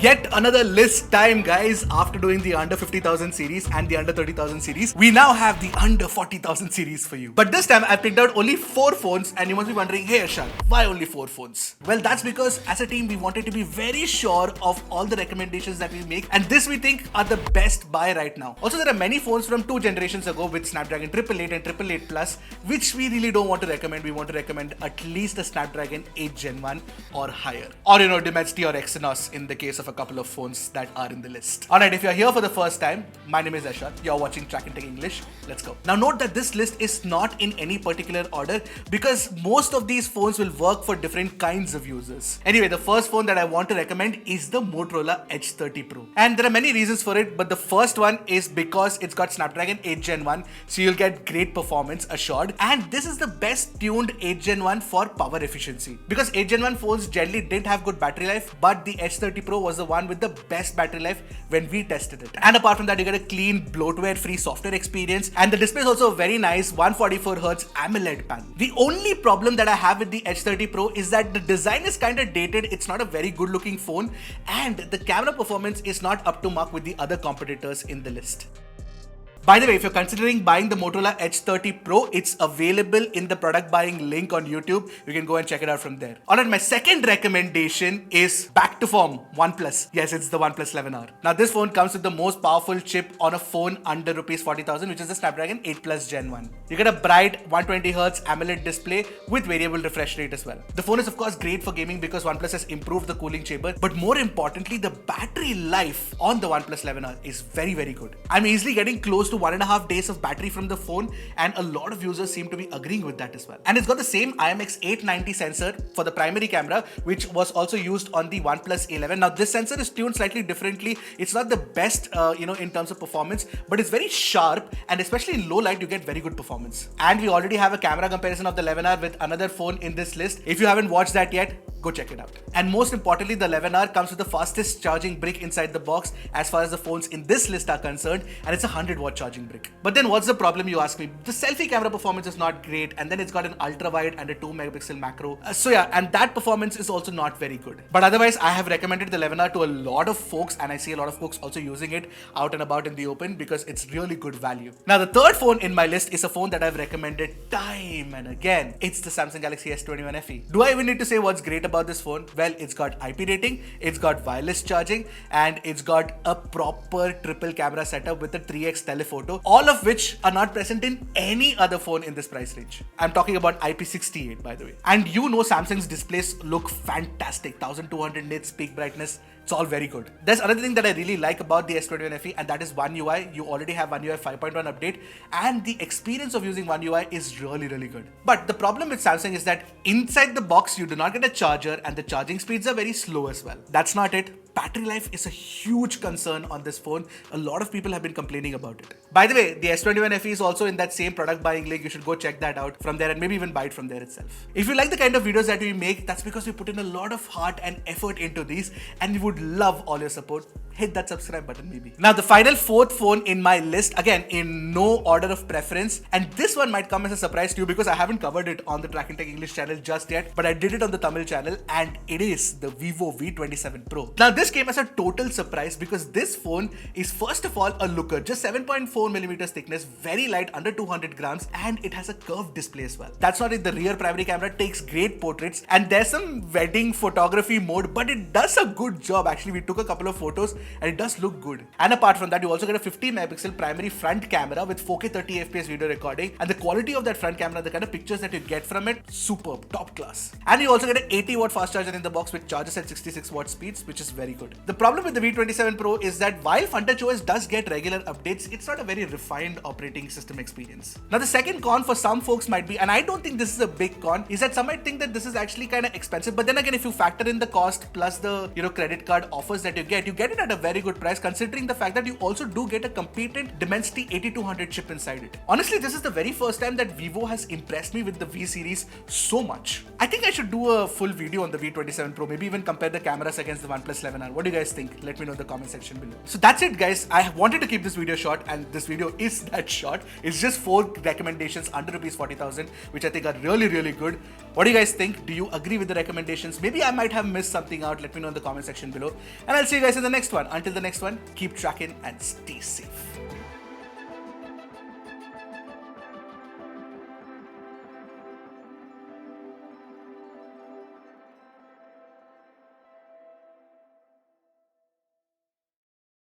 Yet another list time, guys. After doing the under 50,000 series and the under 30,000 series, we now have the under 40,000 series for you. But this time I picked out only 4 phones, and you must be wondering, hey Ashant, why only 4 phones? Well, that's because as a team we wanted to be very sure of all the recommendations that we make, and this we think are the best buy right now. Also, there are many phones from 2 generations ago with Snapdragon 888 and 888 Plus, which we really don't want to recommend. We want to recommend at least a Snapdragon 8 Gen 1 or higher, or Dimensity or Exynos in the case of a couple of phones that are in the list. Alright, if you're here for the first time, my name is Ashant. You're watching Trakin English. Let's go. Now note that this list is not in any particular order because most of these phones will work for different kinds of users. Anyway, the first phone that I want to recommend is the Motorola Edge 30 Pro. And there are many reasons for it, but the first one is because it's got Snapdragon 8 Gen 1, so you'll get great performance assured. And this is the best tuned 8 Gen 1 for power efficiency. Because 8 Gen 1 phones generally didn't have good battery life, but the Edge 30 Pro was the one with the best battery life when we tested it. And apart from that, you get a clean, bloatware-free software experience, and the display is also a very nice 144Hz AMOLED panel. The only problem that I have with the Edge 30 Pro is that the design is kind of dated. It's not a very good looking phone, and the camera performance is not up to mark with the other competitors in the list. By the way, if you're considering buying the Motorola Edge 30 Pro, it's available in the product buying link on YouTube. You can go and check it out from there. Alright, my second recommendation is back to form, OnePlus. Yes, it's the OnePlus 11R. Now this phone comes with the most powerful chip on a phone under Rs 40,000, which is the Snapdragon 8 Plus Gen 1. You get a bright 120Hz AMOLED display with variable refresh rate as well. The phone is of course great for gaming because OnePlus has improved the cooling chamber, but more importantly, the battery life on the OnePlus 11R is very, very good. I'm easily getting close to 1.5 days of battery from the phone, and a lot of users seem to be agreeing with that as well. And it's got the same IMX890 sensor for the primary camera, which was also used on the OnePlus 11. Now this sensor is tuned slightly differently. It's not the best in terms of performance, but it's very sharp, and especially in low light you get very good performance. And we already have a camera comparison of the 11R with another phone in this list. If you haven't watched that yet, go check it out. And most importantly, the 11R comes with the fastest charging brick inside the box as far as the phones in this list are concerned, and it's a 100-watt charging brick. But then what's the problem, you ask me? The selfie camera performance is not great, and then it's got an ultra wide and a 2-megapixel macro. So yeah, and that performance is also not very good. But otherwise, I have recommended the 11R to a lot of folks, and I see a lot of folks also using it out and about in the open because it's really good value. Now the third phone in my list is a phone that I've recommended time and again. It's the Samsung Galaxy S21 FE. Do I even need to say what's great about this phone? Well, it's got IP rating, it's got wireless charging, and it's got a proper triple camera setup with a 3x telephoto, all of which are not present in any other phone in this price range. I'm talking about IP68, by the way. And Samsung's displays look fantastic. 1200 nits peak brightness. It's all very good. There's another thing that I really like about the S21 FE, and that is One UI. You already have One UI 5.1 update, and the experience of using One UI is really, really good. But the problem with Samsung is that inside the box, you do not get a charger, and the charging speeds are very slow as well. That's not it. Battery life is a huge concern on this phone. A lot of people have been complaining about it. By the way, the S21 FE is also in that same product buying link. You should go check that out from there and maybe even buy it from there itself. If you like the kind of videos that we make, that's because we put in a lot of heart and effort into these, and we would love all your support. Hit that subscribe button maybe. Now the final fourth phone in my list, again in no order of preference, and this one might come as a surprise to you because I haven't covered it on the Trakin English channel just yet, but I did it on the Tamil channel, and it is the Vivo V27 Pro. Now this came as a total surprise because this phone is first of all a looker, just 7.4mm thickness, very light, under 200 grams, and it has a curved display as well. That's not it. The rear primary camera takes great portraits, and there's some wedding photography mode, but it does a good job. Actually, we took a couple of photos and it does look good. And apart from that, you also get a 50-megapixel primary front camera with 4K 30fps video recording, and the quality of that front camera, the kind of pictures that you get from it, superb, top class. And you also get an 80-watt fast charger in the box which charges at 66-watt speeds, which is very good. The problem with the V27 Pro is that while FunTouchOS does get regular updates, it's not a very refined operating system experience. Now the second con for some folks might be, and I don't think this is a big con, is that some might think that this is actually kind of expensive, but then again, if you factor in the cost plus the credit card offers that you get it at a very good price, considering the fact that you also do get a competent Dimensity 8200 chip inside it. Honestly, this is the very first time that Vivo has impressed me with the V series so much. I think I should do a full video on the V27 Pro, maybe even compare the cameras against the OnePlus 11R. What do you guys think? Let me know in the comment section below. So that's it, guys. I wanted to keep this video short, and this video is that short. It's just 4 recommendations under rupees 40,000, which I think are really, really good. What do you guys think? Do you agree with the recommendations? Maybe I might have missed something out. Let me know in the comment section below. And I'll see you guys in the next one. Until the next one, keep tracking and stay safe.